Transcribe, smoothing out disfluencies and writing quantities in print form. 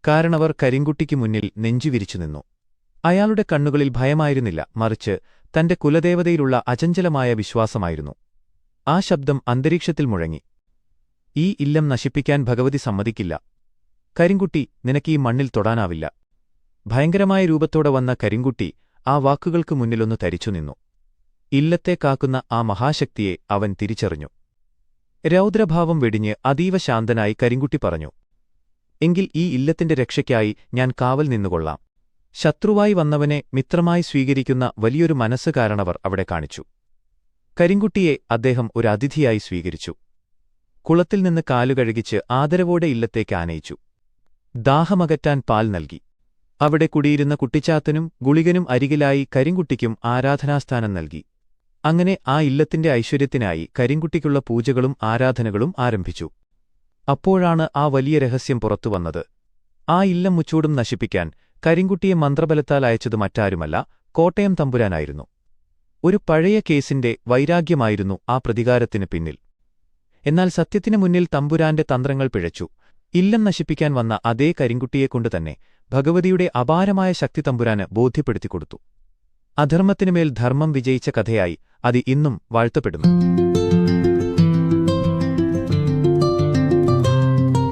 കാരണവർ കരിങ്കുട്ടിക്ക് മുന്നിൽ നെഞ്ചുവിരിച്ചു നിന്നു. അയാളുടെ കണ്ണുകളിൽ ഭയമായിരുന്നില്ല, മറിച്ച് തന്റെ കുലദേവതയിലുള്ള അചഞ്ചലമായ വിശ്വാസമായിരുന്നു. ആ ശബ്ദം അന്തരീക്ഷത്തിൽ മുഴങ്ങി. ഈ ഇല്ലം നശിപ്പിക്കാൻ ഭഗവതി സമ്മതിക്കില്ല. കരിങ്കുട്ടി, നിനക്കീ മണ്ണിൽ തൊടാനാവില്ല. ഭയങ്കരമായ രൂപത്തോടെ വന്ന കരിങ്കുട്ടി ആ വാക്കുകൾക്ക് മുന്നിലൊന്നു തരിച്ചുനിന്നു. ഇല്ലത്തെ കാക്കുന്ന ആ മഹാശക്തിയെ അവൻ തിരിച്ചറിഞ്ഞു. രൗദ്രഭാവം വെടിഞ്ഞ് അതീവ ശാന്തനായി കരിങ്കുട്ടി പറഞ്ഞു, എങ്കിൽ ഈ ഇല്ലത്തിന്റെ രക്ഷയ്ക്കായി ഞാൻ കാവൽ നിന്നുകൊള്ളാം. ശത്രുവായി വന്നവനെ മിത്രമായി സ്വീകരിക്കുന്ന വലിയൊരു മനസ്സ് കാരണവർ അവിടെ കാണിച്ചു. കരിങ്കുട്ടിയെ അദ്ദേഹം ഒരു അതിഥിയായി സ്വീകരിച്ചു. കുളത്തിൽ നിന്ന് കാലുകഴുകിച്ച് ആദരവോടെ ഇല്ലത്തേക്ക് ആനയിച്ചു. ദാഹമകറ്റാൻ പാൽ നൽകി. അവിടെ കുടിയിരുന്ന കുട്ടിച്ചാത്തനും ഗുളികനും അരികിലായി കരിങ്കുട്ടിക്കും ആരാധനാസ്ഥാനം നൽകി. അങ്ങനെ ആ ഇല്ലത്തിന്റെ ഐശ്വര്യത്തിനായി കരിങ്കുട്ടിക്കുള്ള പൂജകളും ആരാധനകളും ആരംഭിച്ചു. അപ്പോഴാണ് ആ വലിയ രഹസ്യം പുറത്തുവന്നത്. ആ ഇല്ലം മുച്ചൂടും നശിപ്പിക്കാൻ കരിങ്കുട്ടിയെ മന്ത്രബലത്താൽ അയച്ചത് മറ്റാരുമല്ല, കോട്ടയം തമ്പുരാനായിരുന്നു. ഒരു പഴയ കേസിന്റെ വൈരാഗ്യമായിരുന്നു ആ പ്രതികാരത്തിന് പിന്നിൽ. എന്നാൽ സത്യത്തിനു മുന്നിൽ തമ്പുരാന്റെ തന്ത്രങ്ങൾ പിഴച്ചു. ഇല്ലം നശിപ്പിക്കാൻ വന്ന അതേ കരിങ്കുട്ടിയെക്കൊണ്ടുതന്നെ ഭഗവതിയുടെ അപാരമായ ശക്തി തമ്പുരാന് ബോധ്യപ്പെടുത്തിക്കൊടുത്തു. അധർമ്മത്തിനുമേൽ ധർമ്മം വിജയിച്ച കഥയായി അത് ഇന്നും വാഴ്ത്തപ്പെടുന്നു.